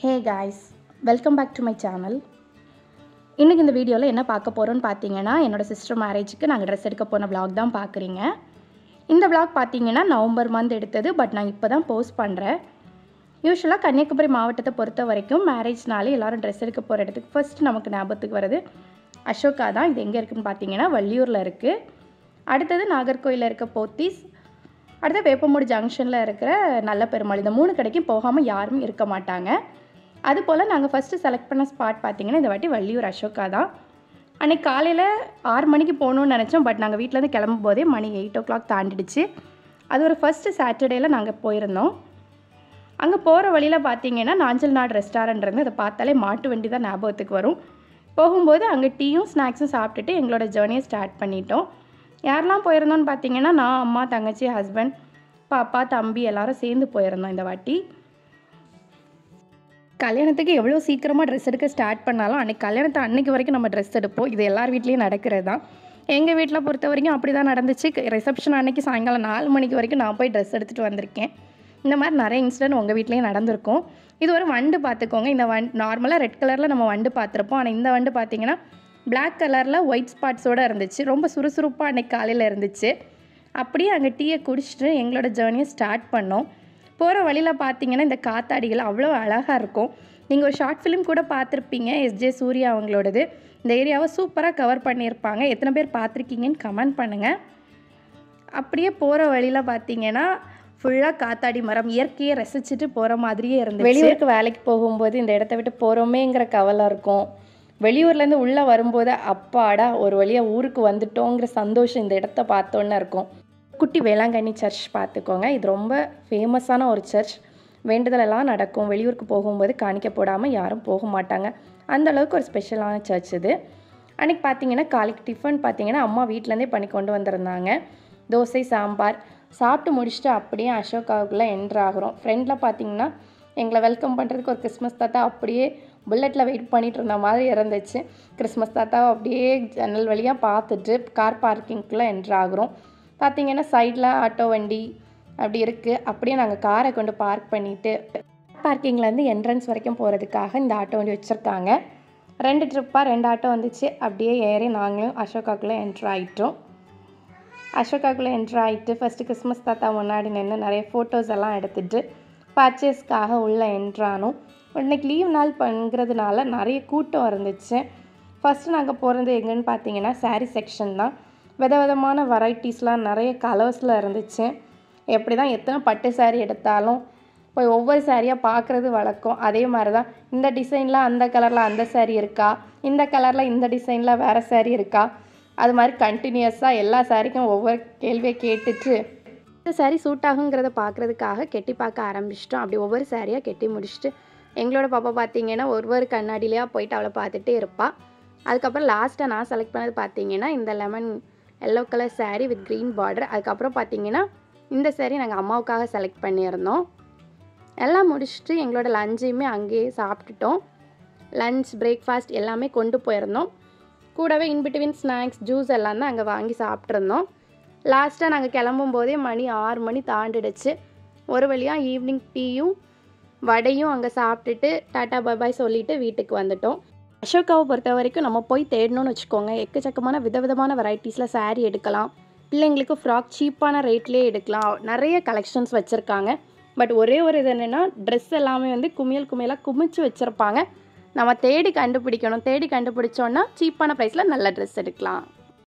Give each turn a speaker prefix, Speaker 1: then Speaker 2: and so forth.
Speaker 1: Hey guys, welcome back to my channel. இன்னைக்கு இந்த வீடியோவில் என்ன பார்க்க போகிறோன்னு பார்த்தீங்கன்னா என்னோட சிஸ்டர் மேரேஜுக்கு நாங்கள் ட்ரெஸ் எடுக்க போன vlog தான் பார்க்குறீங்க. இந்த vlog பார்த்தீங்கன்னா நவம்பர் மந்த் எடுத்தது, பட் நான் இப்போ தான் போஸ்ட் பண்ணுறேன். யூஸ்வலாக கன்னியாகுமரி மாவட்டத்தை பொறுத்த வரைக்கும் மேரேஜ்னாலே எல்லோரும் ட்ரெஸ் எடுக்க போகிற இடத்துக்கு ஃபர்ஸ்ட் நமக்கு ஞாபகத்துக்கு வருது அசோகா தான். இது எங்கே இருக்குதுன்னு பார்த்தீங்கன்னா வள்ளியூரில் இருக்குது. அடுத்தது நாகர்கோயிலில் இருக்க போத்தீஸ், அடுத்து வேப்பமூடு ஜங்ஷனில் இருக்கிற நல்ல பெருமாள். இந்த 3 கடைக்கும் போகாமல் யாரும் இருக்க மாட்டாங்க. அதுபோல் நாங்கள் ஃபஸ்ட்டு செலக்ட் பண்ண ஸ்பாட் பார்த்திங்கன்னா இந்த வாட்டி வள்ளியூர் அசோகா தான். அன்றைக்கி காலையில் 6 மணிக்கு போகணுன்னு நினச்சோம், பட் நாங்கள் வீட்டிலேருந்து கிளம்பும் போதே மணி 8 o'clock தாண்டிடுச்சு. அது ஒரு ஃபஸ்ட்டு சாட்டர்டேயில் நாங்கள் போயிருந்தோம். அங்கே போகிற வழியில் பார்த்திங்கன்னா நாஞ்சல் நாடு ரெஸ்டாரண்ட் இருந்து அதை பார்த்தாலே மாட்டு வண்டி தான் ஞாபகத்துக்கு வரும். போகும்போது அங்கே டீயும் ஸ்நாக்ஸும் சாப்பிட்டுட்டு எங்களோட ஜேர்னியை ஸ்டார்ட் பண்ணிட்டோம். யாரெல்லாம் போயிருந்தோன்னு பார்த்தீங்கன்னா நான், அம்மா, தங்கச்சி, ஹஸ்பண்ட், பாப்பா, தம்பி எல்லோரும் சேர்ந்து போயிருந்தோம். இந்த வாட்டி கல்யாணத்துக்கு எவ்வளோ சீக்கிரமாக ட்ரெஸ் எடுக்க ஸ்டார்ட் பண்ணாலும் அன்றைக்கி கல்யாணத்தை அன்றைக்கி வரைக்கும் நம்ம ட்ரெஸ் எடுப்போம். இது எல்லார் வீட்லேயும் நடக்கிறது தான். எங்கள் வீட்டில் பொறுத்த வரைக்கும் அப்படி தான் நடந்துச்சு. ரிசப்ஷன் அன்றைக்கி சாயங்காலம் 4 மணிக்கு வரைக்கும் நான் போய் ட்ரெஸ் எடுத்துகிட்டு வந்திருக்கேன். இந்த மாதிரி நிறைய இன்சிடென்ட் உங்கள் வீட்லேயும் நடந்திருக்கும். இது ஒரு வண்டு பார்த்துக்கோங்க. இந்த நார்மலாக ரெட் கலரில் நம்ம வண்டு பார்த்துருப்போம். ஆனால் இந்த வண்டு பார்த்திங்கன்னா பிளாக் கலரில் ஒயிட் ஸ்பாட்ஸோடு இருந்துச்சு. ரொம்ப சுறுசுறுப்பாக அன்றைக்கி காலையில் இருந்துச்சு. அப்படியே அங்கே டீயை குடிச்சிட்டு எங்களோட ஜேர்னியை ஸ்டார்ட் பண்ணோம். போகிற வழியில் பார்த்தீங்கன்னா இந்த காத்தாடிகள் அவ்வளோ அழகாக இருக்கும். நீங்கள் ஒரு ஷார்ட் ஃபிலிம் கூட பார்த்துருப்பீங்க, எஸ்ஜே சூர்யா அவங்களோடது. இந்த ஏரியாவை சூப்பராக கவர் பண்ணியிருப்பாங்க. எத்தனை பேர் பார்த்துருக்கீங்கன்னு கமெண்ட் பண்ணுங்கள். அப்படியே போகிற வழியில் பார்த்தீங்கன்னா ஃபுல்லாக காத்தாடி மரம், இயற்கையை ரசிச்சுட்டு போகிற மாதிரியே இருந்துச்சு. வெளியூருக்கு வேலைக்கு போகும்போது இந்த இடத்த விட்டு போகிறோமேங்கிற கவலை இருக்கும். வெளியூர்லேருந்து உள்ளே வரும்போது அப்பாடா ஒரு வழியாக ஊருக்கு வந்துட்டோங்கிற சந்தோஷம் இந்த இடத்த பார்த்தோன்னே இருக்கும். குட்டி வேளாங்கண்ணி சர்ச் பார்த்துக்கோங்க. இது ரொம்ப ஃபேமஸான ஒரு சர்ச். வேண்டுதலெல்லாம் நடக்கும். வெளியூருக்கு போகும்போது காணிக்க போடாமல் யாரும் போக மாட்டாங்க. அந்தளவுக்கு ஒரு ஸ்பெஷலான சர்ச் இது. அன்றைக்கி பார்த்தீங்கன்னா காலைக்கு டிஃபன் பார்த்தீங்கன்னா அம்மா வீட்டிலேருந்தே பண்ணி கொண்டு வந்திருந்தாங்க. தோசை, சாம்பார் சாப்பிட்டு முடிச்சுட்டு அப்படியே அசோகாவுக்குள்ளே என்ட்ரு ஆகிறோம். ஃப்ரெண்டில் பார்த்தீங்கன்னா எங்களை வெல்கம் பண்ணுறதுக்கு ஒரு கிறிஸ்மஸ் தாத்தா அப்படியே புல்லட்டில் வெயிட் பண்ணிகிட்டு இருந்த மாதிரி இருந்துச்சு. கிறிஸ்மஸ் தாத்தாவை அப்படியே ஜன்னல் வழியாக பார்த்துட்டு கார் பார்க்கிங்குள்ளே என்ட்ரு ஆகிறோம். பார்த்திங்கன்னா சைடில் ஆட்டோ வண்டி அப்படி இருக்குது. அப்படியே நாங்கள் காரை கொண்டு பார்க் பண்ணிவிட்டு பார்க்கிங்லேருந்து என்ட்ரன்ஸ் வரைக்கும் போகிறதுக்காக இந்த ஆட்டோ வண்டி வச்சுருக்காங்க. 2 ட்ரிப்பாக 2 ஆட்டோ வந்துச்சு. அப்படியே ஏறி நாங்களும் அசோகாக்குள்ளே என்ட்ரு ஆகிட்டோம். அசோகாக்குள்ளே என்ட்ரு ஆகிட்டு ஃபஸ்ட்டு கிறிஸ்மஸ் தாத்தா முன்னாடி நின்று நிறைய ஃபோட்டோஸ் எல்லாம் எடுத்துகிட்டு பர்ச்சேஸ்க்காக உள்ளே என்ட்ரானோம். இன்றைக்கி லீவ் நாள் பண்ணுறதுனால நிறைய கூட்டம் இருந்துச்சு. ஃபஸ்ட்டு நாங்கள் போகிறது எங்கன்னு பார்த்தீங்கன்னா சாரீ செக்ஷன் தான். விதவிதமான வெரைட்டிஸ்லாம் நிறைய கலர்ஸில் இருந்துச்சு. எப்படி தான் எத்தனை பட்டு சாரீ எடுத்தாலும் போய் ஒவ்வொரு சாரியாக பார்க்குறது வழக்கம். அதே மாதிரி தான் இந்த டிசைனில் அந்த கலரில் அந்த சாரீ இருக்கா, இந்த கலரில் இந்த டிசைனில் வேறு சாரீ இருக்கா, அது மாதிரி கண்டினியூஸாக எல்லா சாரிக்கும் ஒவ்வொரு கேள்வியை கேட்டுட்டு இந்த சாரீ சூட் ஆகுங்கிறத பார்க்குறதுக்காக கெட்டி பார்க்க ஆரம்பிச்சிட்டோம். அப்படி ஒவ்வொரு சாரியாக கெட்டி முடிச்சுட்டு எங்களோட பாப்பா பார்த்தீங்கன்னா ஒவ்வொரு கண்ணாடியிலையாக போயிட்டு அவளை பார்த்துட்டே இருப்பாள். அதுக்கப்புறம் லாஸ்ட்டாக நான் செலக்ட் பண்ணது பார்த்தீங்கன்னா இந்த lemon yellow colour sari with green border. அதுக்கப்புறம் பார்த்தீங்கன்னா இந்த சாரீ நாங்கள் அம்மாவுக்காக செலக்ட் பண்ணியிருந்தோம். எல்லாம் முடிச்சுட்டு எங்களோட லஞ்சையுமே அங்கேயே சாப்பிட்டுட்டோம். லஞ்ச், பிரேக்ஃபாஸ்ட் எல்லாமே கொண்டு போயிருந்தோம். கூடவே இன்பிட்வீன் ஸ்நாக்ஸ், ஜூஸ் எல்லாம் தான் அங்கே வாங்கி சாப்பிட்ருந்தோம். லாஸ்ட்டாக நாங்கள் கிளம்பும் போதே மணி 6 மணி தாண்டிடுச்சு. ஒரு வழியாக ஈவினிங் டீயும் வடையும் அங்கே சாப்பிட்டுட்டு டாட்டா பாய் சொல்லிவிட்டு வீட்டுக்கு வந்துட்டோம். அசோகாவை பொறுத்த வரைக்கும் நம்ம போய் தேடணும்னு வச்சுக்கோங்க. எக்கச்சக்கமான விதவிதமான வெரைட்டிஸில் சாரீ எடுக்கலாம். பிள்ளைங்களுக்கு ஃப்ராக் சீப்பான ரேட்லேயே எடுக்கலாம். நிறைய கலெக்ஷன்ஸ் வச்சுருக்காங்க. பட் ஒரே ஒரு இது என்னென்னா ட்ரெஸ் எல்லாமே வந்து குமியலாக குமிச்சு வச்சுருப்பாங்க. நம்ம தேடி கண்டுபிடிக்கணும். தேடி கண்டுபிடிச்சோன்னா சீப்பான ப்ரைஸில் நல்ல ட்ரெஸ் எடுக்கலாம்.